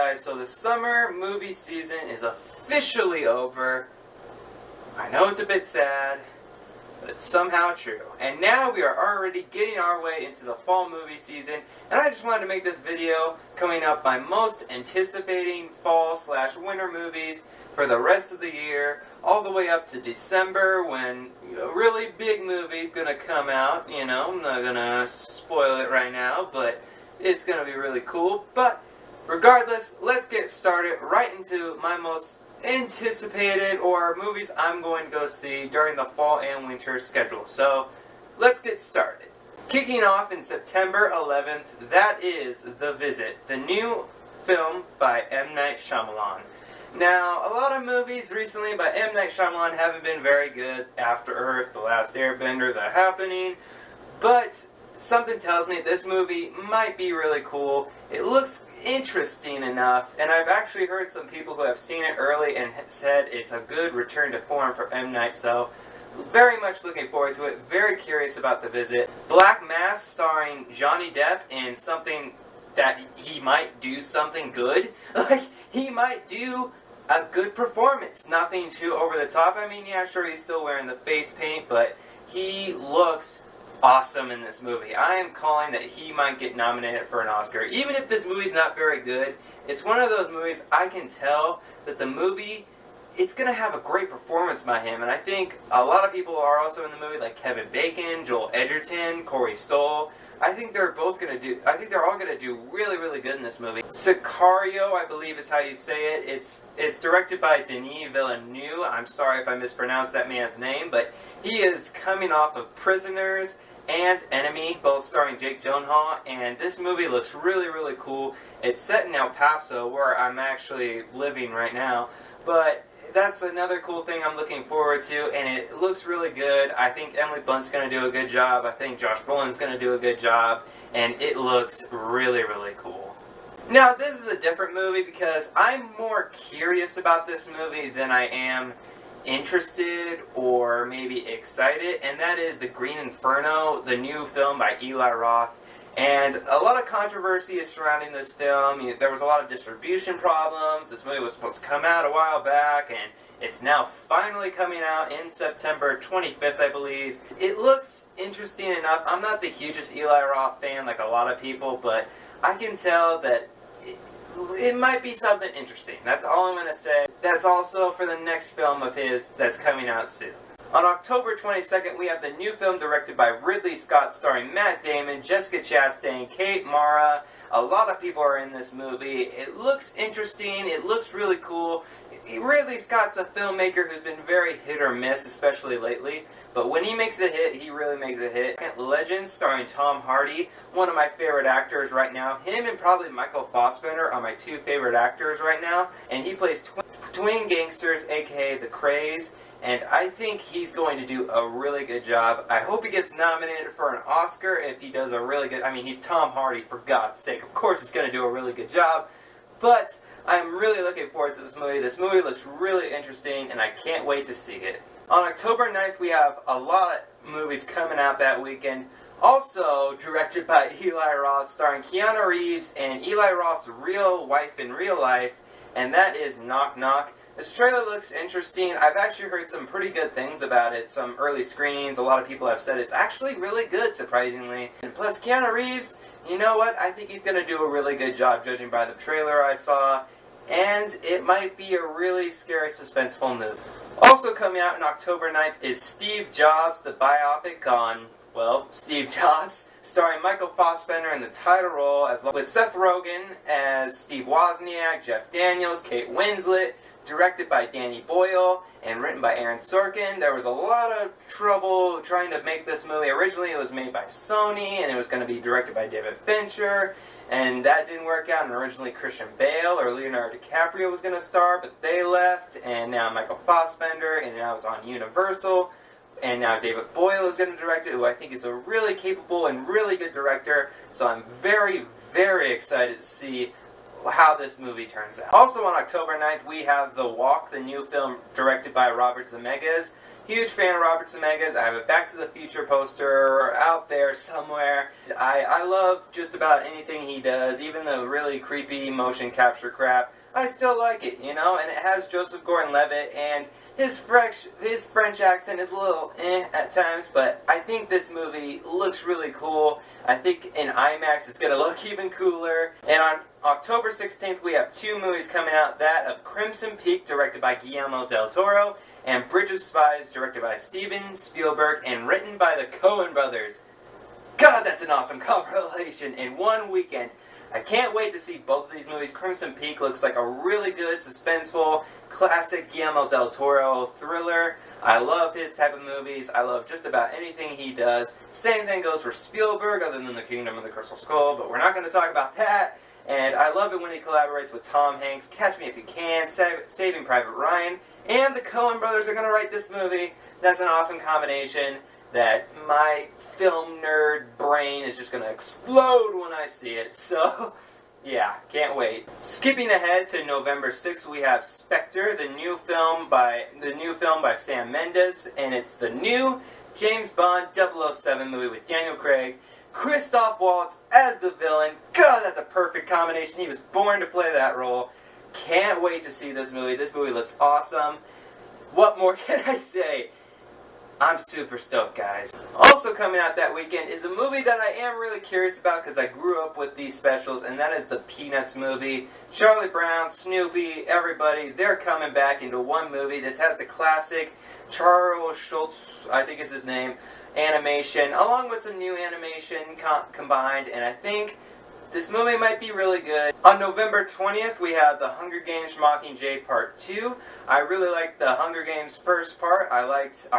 guys, so the summer movie season is officially over. I know it's a bit sad, but it's somehow true. And now we are already getting our way into the fall movie season, and I just wanted to make this video coming up my most anticipating fall/winter movies for the rest of the year, all the way up to December when a really big movie's gonna come out. You know, I'm not gonna spoil it right now, but it's gonna be really cool. But regardless, let's get started right into my most anticipated or movies I'm going to go see during the fall and winter schedule. So let's get started. Kicking off in September 11th, that is The Visit, the new film by M. Night Shyamalan. Now, a lot of movies recently by M. Night Shyamalan haven't been very good. After Earth, The Last Airbender, The Happening, but something tells me this movie might be really cool. It looks interesting enough, and I've actually heard some people who have seen it early and said it's a good return to form for M. Night, so very much looking forward to it. Very curious about The Visit. Black Mass starring Johnny Depp in something that he might do something good. Like, he might do a good performance. Nothing too over the top. I mean, yeah, sure, he's still wearing the face paint, but he looks awesome in this movie. I am calling that he might get nominated for an Oscar. Even if this movie's not very good, it's one of those movies I can tell that the movie, it's going to have a great performance by him. And I think a lot of people are also in the movie, like Kevin Bacon, Joel Edgerton, Corey Stoll. I think they're all going to do really, really good in this movie. Sicario, I believe is how you say it. It's directed by Denis Villeneuve. I'm sorry if I mispronounced that man's name, but he is coming off of Prisoners and Enemy, both starring Jake Gyllenhaal, and this movie looks really, really cool. It's set in El Paso, where I'm actually living right now, but that's another cool thing I'm looking forward to, and it looks really good. I think Emily Blunt's going to do a good job. I think Josh Brolin's going to do a good job, and it looks really, really cool. Now, this is a different movie because I'm more curious about this movie than I am interested or maybe excited, and that is The Green Inferno, the new film by Eli Roth. And a lot of controversy is surrounding this film. There was a lot of distribution problems. This movie was supposed to come out a while back, and it's now finally coming out in September 25th, I believe. It looks interesting enough. I'm not the hugest Eli Roth fan like a lot of people, but I can tell that it might be something interesting. That's all I'm going to say. That's also for the next film of his that's coming out soon. On October 22nd, we have the new film directed by Ridley Scott starring Matt Damon, Jessica Chastain, Kate Mara. A lot of people are in this movie. It looks interesting. It looks really cool. Ridley Scott's a filmmaker who's been very hit or miss, especially lately. But when he makes a hit, he really makes a hit. Legends starring Tom Hardy, one of my favorite actors right now. Him and probably Michael Fassbender are my two favorite actors right now. And he plays twin gangsters, aka The Krays. And I think he's going to do a really good job. I hope he gets nominated for an Oscar if he does a really good... I mean, he's Tom Hardy, for God's sake. Of course he's going to do a really good job. But I'm really looking forward to this movie. This movie looks really interesting, and I can't wait to see it. On October 9th, we have a lot of movies coming out that weekend. Also directed by Eli Roth, starring Keanu Reeves and Eli Roth's real wife in real life, and that is Knock Knock. This trailer looks interesting. I've actually heard some pretty good things about it. Some early screenings. A lot of people have said it's actually really good, surprisingly. And plus, Keanu Reeves, you know what? I think he's going to do a really good job, judging by the trailer I saw. And it might be a really scary, suspenseful movie. Also coming out on October 9th is Steve Jobs, the biopic on, well, Steve Jobs, starring Michael Fassbender in the title role, with Seth Rogen as Steve Wozniak, Jeff Daniels, Kate Winslet, directed by Danny Boyle, and written by Aaron Sorkin. There was a lot of trouble trying to make this movie. Originally it was made by Sony, and it was going to be directed by David Fincher, and that didn't work out, and originally Christian Bale or Leonardo DiCaprio was going to star, but they left, and now Michael Fassbender, and now it's on Universal, and now David Boyle is going to direct it, who I think is a really capable and really good director, so I'm very, very excited to see how this movie turns out. Also on October 9th, we have The Walk, the new film directed by Robert Zemeckis. Huge fan of Robert Zemeckis. I have a Back to the Future poster out there somewhere. I love just about anything he does, even the really creepy motion capture crap. I still like it, you know, and it has Joseph Gordon-Levitt, and his French accent is a little at times, but I think this movie looks really cool. I think in IMAX it's going to look even cooler. And on October 16th we have two movies coming out, that of Crimson Peak, directed by Guillermo del Toro, and Bridge of Spies, directed by Steven Spielberg, and written by the Coen brothers. God, that's an awesome compilation in one weekend. I can't wait to see both of these movies. Crimson Peak looks like a really good, suspenseful, classic Guillermo del Toro thriller. I love his type of movies. I love just about anything he does. Same thing goes for Spielberg, other than The Kingdom of the Crystal Skull, but we're not going to talk about that. And I love it when he collaborates with Tom Hanks. Catch Me If You Can, Saving Private Ryan, and the Coen brothers are going to write this movie. That's an awesome combination that my film nerd brain is just going to explode when I see it. So, yeah, can't wait. Skipping ahead to November 6th, we have Spectre, the new film by Sam Mendes, and it's the new James Bond 007 movie with Daniel Craig, Christoph Waltz as the villain. God, that's a perfect combination. He was born to play that role. Can't wait to see this movie. This movie looks awesome. What more can I say? I'm super stoked, guys. Also coming out that weekend is a movie that I am really curious about because I grew up with these specials, and that is the Peanuts movie. Charlie Brown, Snoopy, everybody, they're coming back into one movie. This has the classic Charles Schultz, I think is his name, animation, along with some new animation combined, and I think this movie might be really good. On November 20th, we have The Hunger Games Mockingjay Part 2. I really liked The Hunger Games first part. I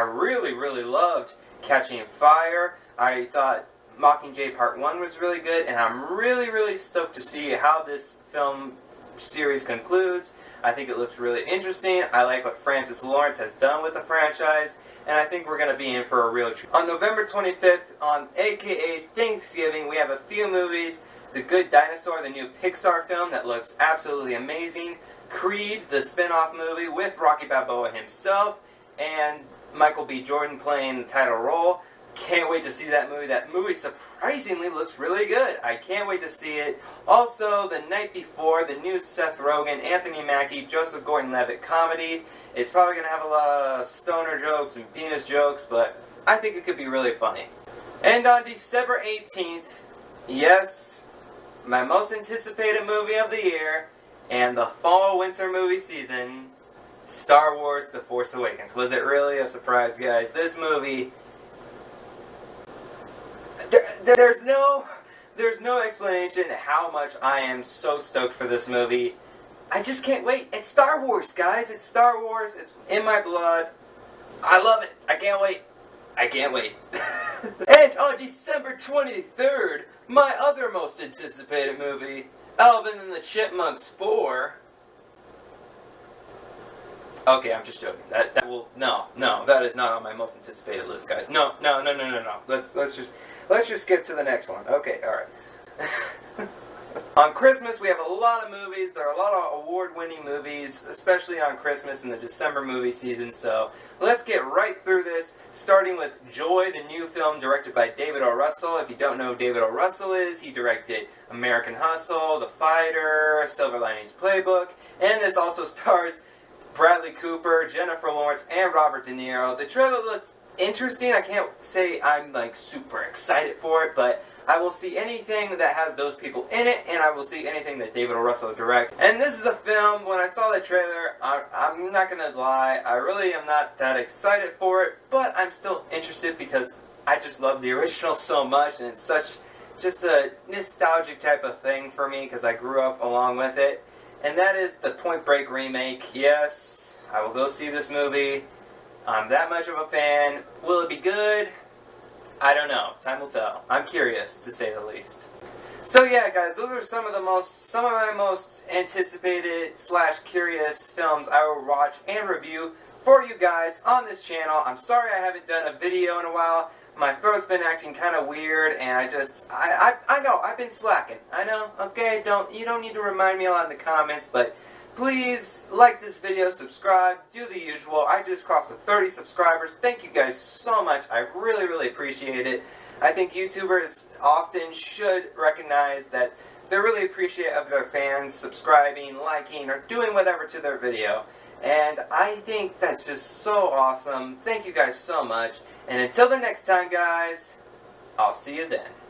really loved Catching Fire. I thought Mockingjay Part 1 was really good, and I'm really stoked to see how this film series concludes. I think it looks really interesting. I like what Francis Lawrence has done with the franchise, and I think we're going to be in for a real treat. On November 25th, on AKA Thanksgiving, we have a few movies. The Good Dinosaur, the new Pixar film that looks absolutely amazing. Creed, the spin-off movie with Rocky Balboa himself, and Michael B. Jordan playing the title role. Can't wait to see that movie. That movie surprisingly looks really good. I can't wait to see it. Also, The Night Before, the new Seth Rogen, Anthony Mackie, Joseph Gordon-Levitt comedy. It's probably going to have a lot of stoner jokes and penis jokes, but I think it could be really funny. And on December 18th, yes, my most anticipated movie of the year, and the fall-winter movie season, Star Wars The Force Awakens. Was it really a surprise, guys? This movie, there's no explanation how much I am so stoked for this movie. I just can't wait. It's Star Wars, guys. It's Star Wars. It's in my blood. I love it. I can't wait. I can't wait. And on December 23rd, my other most anticipated movie, Alvin and the Chipmunks 4. Okay, I'm just joking. No, that is not on my most anticipated list, guys. No. Let's just skip to the next one. Okay, all right. On Christmas, we have a lot of movies. There are a lot of award-winning movies, especially on Christmas in the December movie season. So let's get right through this, starting with Joy, the new film directed by David O. Russell. If you don't know who David O. Russell is, he directed American Hustle, The Fighter, Silver Linings Playbook, and this also stars Bradley Cooper, Jennifer Lawrence, and Robert De Niro. The trailer looks interesting. I can't say I'm like super excited for it, but I will see anything that has those people in it, and I will see anything that David O. Russell directs. And this is a film, when I saw the trailer, I'm not going to lie, I really am not that excited for it, but I'm still interested because I just love the original so much, and it's such just a nostalgic type of thing for me because I grew up along with it. And that is the Point Break remake. Yes, I will go see this movie. I'm that much of a fan. Will it be good? I don't know. Time will tell. I'm curious, to say the least. So yeah, guys, those are some of my most anticipated / curious films I will watch and review for you guys on this channel. I'm sorry I haven't done a video in a while. My throat's been acting kind of weird, and I know, I've been slacking. I know, okay, you don't need to remind me a lot in the comments, but please like this video, subscribe, do the usual. I just crossed the 30 subscribers. Thank you guys so much. I really, really appreciate it. I think YouTubers often should recognize that they're really appreciative of their fans subscribing, liking, or doing whatever to their video. And I think that's just so awesome. Thank you guys so much. And until the next time, guys, I'll see you then.